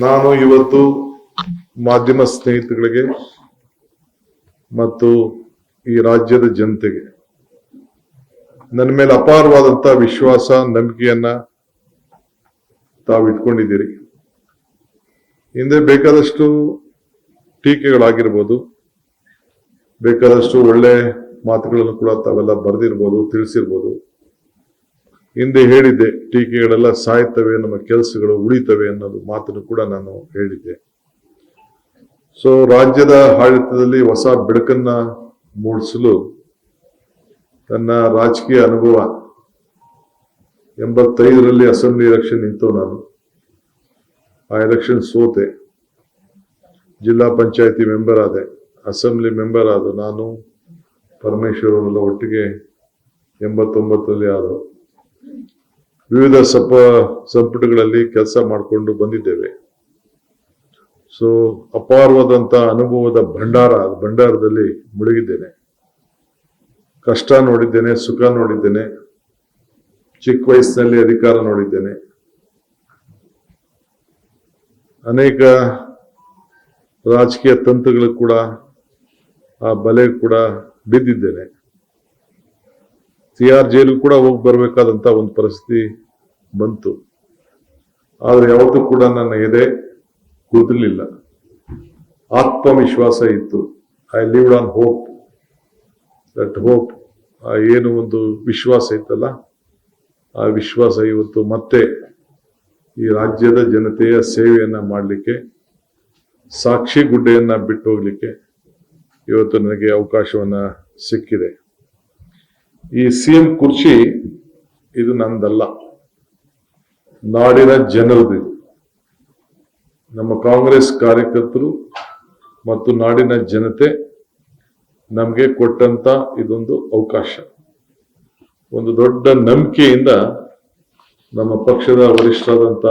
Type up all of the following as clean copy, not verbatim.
ನಾನು ಇವತ್ತು ಮಾಧ್ಯಮ ಸ್ನೇಹಿತರಿಗೆ ಮತ್ತು ಈ ರಾಜ್ಯದ ಜನತೆಗೆ ನನ್ನ ಮೇಲೆ ಅಪಾರವಾದಂತ ವಿಶ್ವಾಸ ನಂಬಿಕೆಯನ್ನ ತಾವು ಇಟ್ಕೊಂಡಿದ್ದೀರಿ. ಹಿಂದೆ ಬೇಕಾದಷ್ಟು ಟೀಕೆಗಳಾಗಿರ್ಬೋದು, ಬೇಕಾದಷ್ಟು ಒಳ್ಳೆ ಮಾತುಗಳನ್ನು ಕೂಡ ತಾವೆಲ್ಲ ಬರೆದಿರ್ಬೋದು, ತಿಳಿಸಿರ್ಬೋದು. ಹಿಂದೆ ಹೇಳಿದ್ದೆ, ಟೀಕೆಗಳೆಲ್ಲ ಸಾಯ್ತವೆ, ನಮ್ಮ ಕೆಲಸಗಳು ಉಳಿತವೆ ಅನ್ನೋದು ಮಾತನ್ನು ಕೂಡ ನಾನು ಹೇಳಿದ್ದೆ. ಸೊ ರಾಜ್ಯದ ಆಡಳಿತದಲ್ಲಿ ಹೊಸ ಬೆಳಕನ್ನ ಮೂಡಿಸಲು ತನ್ನ ರಾಜಕೀಯ ಅನುಭವ 85ರಲ್ಲಿ ಅಸೆಂಬ್ಲಿ ಎಲೆಕ್ಷನ್ ನಿಂತು ನಾನು ಆ ಎಲೆಕ್ಷನ್ ಸೋತೆ. ಜಿಲ್ಲಾ ಪಂಚಾಯತಿ ಮೆಂಬರ್ ಆದೆ, ಅಸೆಂಬ್ಲಿ ಮೆಂಬರ್ ಆದ ನಾನು ಪರಮೇಶ್ವರ್ ಅವರೆಲ್ಲ ಒಟ್ಟಿಗೆ 89ರಲ್ಲಿ ಆದ. ವಿವಿಧ ಸಂಪುಟಗಳಲ್ಲಿ ಕೆಲಸ ಮಾಡಿಕೊಂಡು ಬಂದಿದ್ದೇವೆ. ಸೊ ಅಪಾರವಾದಂತ ಅನುಭವದ ಭಂಡಾರದಲ್ಲಿ ಮುಳುಗಿದ್ದೇನೆ. ಕಷ್ಟ ನೋಡಿದ್ದೇನೆ, ಸುಖ ನೋಡಿದ್ದೇನೆ, ಚಿಕ್ಕ ವಯಸ್ಸಿನಲ್ಲಿ ಅಧಿಕಾರ ನೋಡಿದ್ದೇನೆ, ಅನೇಕ ರಾಜಕೀಯ ತಂತ್ರಗಳು ಕೂಡ ಆ ಬಲೆ ಕೂಡ ಬಿದ್ದಿದ್ದೇನೆ. ತಿಹಾರ್ ಜೈಲು ಕೂಡ ಹೋಗಿ ಬರ್ಬೇಕಾದಂತ ಒಂದು ಪರಿಸ್ಥಿತಿ ಬಂತು. ಆದ್ರೆ ಯಾವತ್ತೂ ಕೂಡ ನನ್ನ ಎದೆ ಕುದಿರ್ಲಿಲ್ಲ, ಆತ್ಮವಿಶ್ವಾಸ ಇತ್ತು. I lived on hope. That hope, ಏನು ಒಂದು ವಿಶ್ವಾಸ ಇತ್ತಲ್ಲ, ಆ ವಿಶ್ವಾಸ ಇವತ್ತು ಮತ್ತೆ ಈ ರಾಜ್ಯದ ಜನತೆಯ ಸೇವೆಯನ್ನ ಮಾಡಲಿಕ್ಕೆ, ಸಾಕ್ಷಿ ಗುಡ್ಡೆಯನ್ನ ಬಿಟ್ಟು ಹೋಗ್ಲಿಕ್ಕೆ ಇವತ್ತು ನನಗೆ ಅವಕಾಶವನ್ನ ಸಿಕ್ಕಿದೆ. ಈ ಸಿಎಂ ಕುರ್ಚಿ ಇದು ನಂದಲ್ಲ, ನಾಡಿನ ಜನರದು. ನಮ್ಮ ಕಾಂಗ್ರೆಸ್ ಕಾರ್ಯಕರ್ತರು ಮತ್ತು ನಾಡಿನ ಜನತೆ ನಮಗೆ ಕೊಟ್ಟಂತ ಇದೊಂದು ಅವಕಾಶ. ಒಂದು ದೊಡ್ಡ ನಂಬಿಕೆಯಿಂದ ನಮ್ಮ ಪಕ್ಷದ ವರಿಷ್ಠರಾದಂತ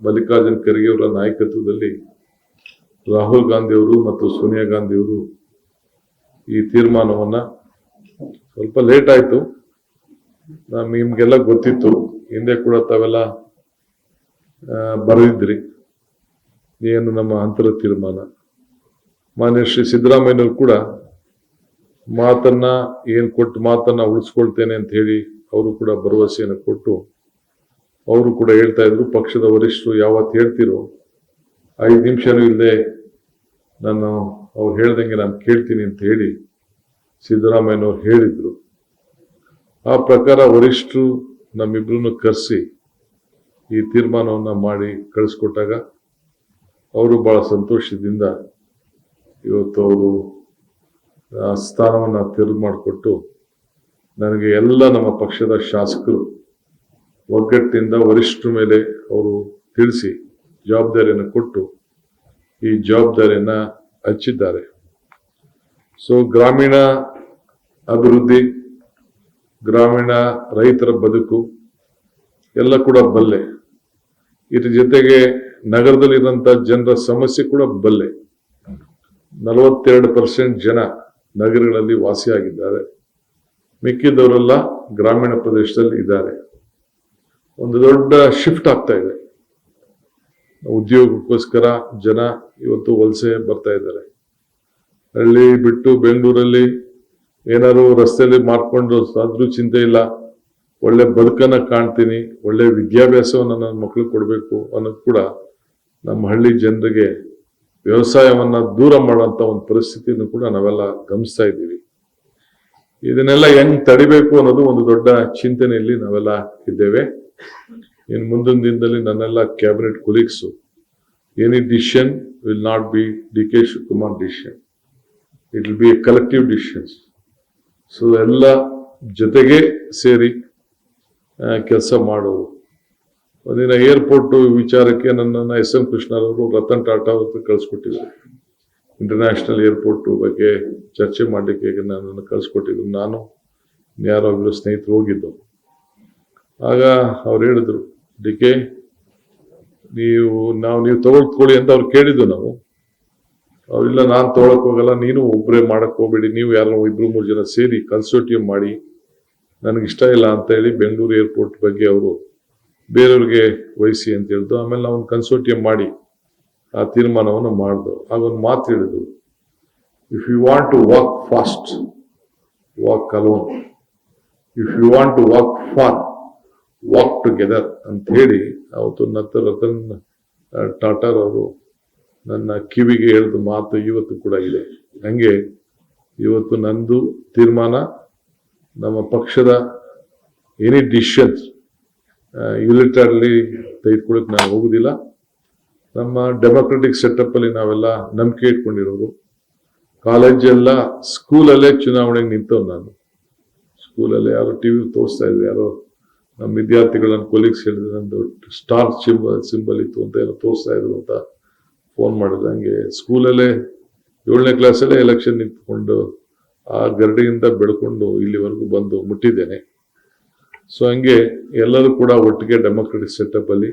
ಮಲ್ಲಿಕಾರ್ಜುನ್ ಖರ್ಗೆ ಅವರ ನಾಯಕತ್ವದಲ್ಲಿ ರಾಹುಲ್ ಗಾಂಧಿ ಅವರು ಮತ್ತು ಸೋನಿಯಾ ಗಾಂಧಿ ಅವರು ಈ ತೀರ್ಮಾನವನ್ನ, ಸ್ವಲ್ಪ ಲೇಟ್ ಆಯ್ತು, ನಿಮ್ಗೆಲ್ಲ ಗೊತ್ತಿತ್ತು, ಹಿಂದೆ ಕೂಡ ತಾವೆಲ್ಲ ಬರೆದಿದ್ರಿ ಏನು ನಮ್ಮ ಅಂತರ ತೀರ್ಮಾನ. ಮಾನ್ಯ ಶ್ರೀ ಸಿದ್ದರಾಮಯ್ಯನವರು ಕೂಡ ಮಾತನ್ನ ಉಳಿಸ್ಕೊಳ್ತೇನೆ ಅಂತ ಹೇಳಿ ಅವರು ಕೂಡ ಭರವಸೆಯನ್ನು ಕೊಟ್ಟು ಅವರು ಕೂಡ ಹೇಳ್ತಾ ಇದ್ರು, ಪಕ್ಷದ ವರಿಷ್ಠರು ಯಾವತ್ತು ಹೇಳ್ತಿರೋ 5 ನಿಮಿಷನೂ ಇಲ್ಲದೆ ಅವ್ರು ಹೇಳ್ದಂಗೆ ನಾನು ಕೇಳ್ತೀನಿ ಅಂತ ಹೇಳಿ ಸಿದ್ದರಾಮಯ್ಯನವ್ರು ಹೇಳಿದ್ರು. ಆ ಪ್ರಕಾರ ವರಿಷ್ಠರು ನಮ್ಮಿಬ್ರನ್ನು ಕರೆಸಿ ಈ ತೀರ್ಮಾನವನ್ನ ಮಾಡಿ ಕಳಿಸ್ಕೊಟ್ಟಾಗ ಅವರು ಬಹಳ ಸಂತೋಷದಿಂದ ಇವತ್ತು ಅವರು ಸ್ಥಾನವನ್ನ ತೆರವು ಮಾಡಿಕೊಟ್ಟು ನನಗೆ ಎಲ್ಲ ನಮ್ಮ ಪಕ್ಷದ ಶಾಸಕರು ಒಗ್ಗಟ್ಟಿನಿಂದ ವರಿಷ್ಠರ ಮೇಲೆ ಅವರು ತಿಳಿಸಿ ಜವಾಬ್ದಾರಿಯನ್ನು ಕೊಟ್ಟು ಈ ಜವಾಬ್ದಾರಿಯನ್ನ ಹಂಚಿದ್ದಾರೆ. ಸೊ ಗ್ರಾಮೀಣ ಅಭಿವೃದ್ಧಿ, ಗ್ರಾಮೀಣ ರೈತರ ಬದುಕು ಎಲ್ಲ ಕೂಡ ಬಲ್ಲೆ. ಇದ್ರ ಜೊತೆಗೆ ನಗರದಲ್ಲಿರುವಂತಹ ಜನರ ಸಮಸ್ಯೆ ಕೂಡ ಬಲ್ಲೆ. 42% ಜನ ನಗರಗಳಲ್ಲಿ ವಾಸಿಯಾಗಿದ್ದಾರೆ, ಮಿಕ್ಕಿದವರೆಲ್ಲ ಗ್ರಾಮೀಣ ಪ್ರದೇಶದಲ್ಲಿ ಇದ್ದಾರೆ. ಒಂದು ದೊಡ್ಡ ಶಿಫ್ಟ್ ಆಗ್ತಾ ಇದೆ. ಉದ್ಯೋಗಕ್ಕೋಸ್ಕರ ಜನ ಇವತ್ತು ವಲಸೆ ಬರ್ತಾ ಇದ್ದಾರೆ. ಹಳ್ಳಿ ಬಿಟ್ಟು ಬೆಂಗಳೂರಲ್ಲಿ ಏನಾದ್ರು ರಸ್ತೆಯಲ್ಲಿ ಮಾಡ್ಕೊಂಡು ಆದ್ರೂ ಚಿಂತೆ ಇಲ್ಲ, ಒಳ್ಳೆ ಬದುಕನ್ನ ಕಾಣ್ತೀನಿ, ಒಳ್ಳೆ ವಿದ್ಯಾಭ್ಯಾಸವನ್ನ ನನ್ನ ಮಕ್ಕಳಿಗೆ ಕೊಡ್ಬೇಕು ಅನ್ನೋದು ಕೂಡ ನಮ್ಮ ಹಳ್ಳಿ ಜನರಿಗೆ ವ್ಯವಸಾಯವನ್ನ ದೂರ ಮಾಡುವಂತ ಒಂದು ಪರಿಸ್ಥಿತಿಯನ್ನು ಕೂಡ ನಾವೆಲ್ಲ ಗಮನಿಸ್ತಾ ಇದ್ದೀವಿ. ಇದನ್ನೆಲ್ಲ ಹೆಂಗ್ ತಡಿಬೇಕು ಅನ್ನೋದು ಒಂದು ದೊಡ್ಡ ಚಿಂತನೆಯಲ್ಲಿ ನಾವೆಲ್ಲ ಇದ್ದೇವೆ. ಇನ್ನು ಮುಂದಿನ ದಿನದಲ್ಲಿ ನನ್ನೆಲ್ಲ cabinet colleagues, any decision will not be D K Shivakumar decision, it will be A collective decisions. So ಎಲ್ಲ ಜೊತೆಗೆ ಸೇರಿ ಕೆಲಸ ಮಾಡೋರು. ಒಂದಿನ ಏರ್ಪೋರ್ಟ್ ವಿಚಾರಕ್ಕೆ ನನ್ನನ್ನು ಎಸ್.ಎಂ. ಕೃಷ್ಣರವರು ರತನ್ ಟಾಟಾ ಅವರು ಕಳಿಸ್ಕೊಟ್ಟಿದ್ರು. ಇಂಟರ್ನ್ಯಾಷನಲ್ ಏರ್ಪೋರ್ಟ್ ಬಗ್ಗೆ ಚರ್ಚೆ ಮಾಡಲಿಕ್ಕೆ ನನ್ನನ್ನು ಕಳಿಸ್ಕೊಟ್ಟಿದ್ರು. ನಾನು ಯಾರೋ ಒಬ್ಬರು ಸ್ನೇಹಿತರು ಹೋಗಿದ್ದು. ಆಗ ಅವ್ರು ಹೇಳಿದ್ರು, ಡಿ ಕೆ ನೀವು ತಗೊಳ್ಕೊಳ್ಳಿ ಅಂತ ಅವ್ರು ಕೇಳಿದ್ದು. ನಾವು ಅವ್ರಿಲ್ಲ, ನಾನು ತಗೊಳಕ್ ಹೋಗಲ್ಲ, ನೀನು ಒಬ್ಬರೇ ಮಾಡಕ್ ಹೋಗ್ಬೇಡಿ, ನೀವು ಯಾರೋ 2-3 ಜನ ಸೇರಿ ಕನ್ಸೋರ್ಟಿಯಂ ಮಾಡಿ, ನನಗಿಷ್ಟ ಇಲ್ಲ ಅಂತ ಹೇಳಿ ಬೆಂಗಳೂರು ಏರ್ಪೋರ್ಟ್ ಬಗ್ಗೆ ಅವರು ಬೇರೆಯವ್ರಿಗೆ ವಹಿಸಿ ಅಂತ ಹೇಳಿದ್ರು. ಆಮೇಲೆ ನಾವು ಒಂದು ಕನ್ಸೋರ್ಟಿಯಂ ಮಾಡಿ ಆ ತೀರ್ಮಾನವನ್ನು ಮಾಡಿದ್ರು. ಆಗ ಒಂದು ಮಾತು ಹೇಳಿದ್ರು, if you want to walk fast walk alone, if you want to walk far walk together ಅಂತ ಹೇಳಿ ಅವತ್ತು ರತನ್ ಟಾಟಾರ್ ಅವರು ನನ್ನ ಕಿವಿಗೆ ಹೇಳಿದ ಮಾತು ಇವತ್ತು ಕೂಡ ಇದೆ. ಹಂಗೆ ಇವತ್ತು ನಂದು ತೀರ್ಮಾನ, ನಮ್ಮ ಪಕ್ಷದ ಎನಿ ಡಿಸಿಷನ್ಸ್ ಯುನಿಟರ್ಲಿ ತೆಗೆದುಕೊಳ್ಳಕ್ಕೆ ನಾನು ಹೋಗುದಿಲ್ಲ. ನಮ್ಮ ಡೆಮೊಕ್ರೆಟಿಕ್ ಸೆಟಪ್ ಅಲ್ಲಿ ನಾವೆಲ್ಲ ನಂಬಿಕೆ ಇಟ್ಕೊಂಡಿರೋರು. ಕಾಲೇಜೆಲ್ಲ ಸ್ಕೂಲಲ್ಲೇ ಚುನಾವಣೆಗೆ ನಿಂತವ್ ನಾನು. ಸ್ಕೂಲಲ್ಲಿ ಯಾರೋ ಟಿವಿ ತೋರಿಸ್ತಾ ಇದ್ರು, ಯಾರೋ ನಮ್ಮ ವಿದ್ಯಾರ್ಥಿಗಳನ್ನ ಕೊಲೀಗ್ಸ್ ಹೇಳಿದ್ರೆ ನಂದು ಸ್ಟಾರ್ ಸಿಂಬಲ್ ಇತ್ತು ಅಂತ ಏನೋ ತೋರಿಸ್ತಾ ಇದ್ರು ಅಂತ ಫೋನ್ ಮಾಡಿದ್ರು. ಹಂಗೆ ಸ್ಕೂಲಲ್ಲೇ 7ನೇ ಕ್ಲಾಸಲ್ಲೇ ಎಲೆಕ್ಷನ್ ನಿಂತ್ಕೊಂಡು ಆ ಗರಡಿಯಿಂದ ಬೆಳ್ಕೊಂಡು ಇಲ್ಲಿವರೆಗೂ ಬಂದು ಮುಟ್ಟಿದ್ದೇನೆ. ಸೊ ಹಂಗೆ ಎಲ್ಲರೂ ಕೂಡ ಒಟ್ಟಿಗೆ ಡೆಮೊಕ್ರೆಟಿಕ್ ಸೆಟಪ್ ಅಲ್ಲಿ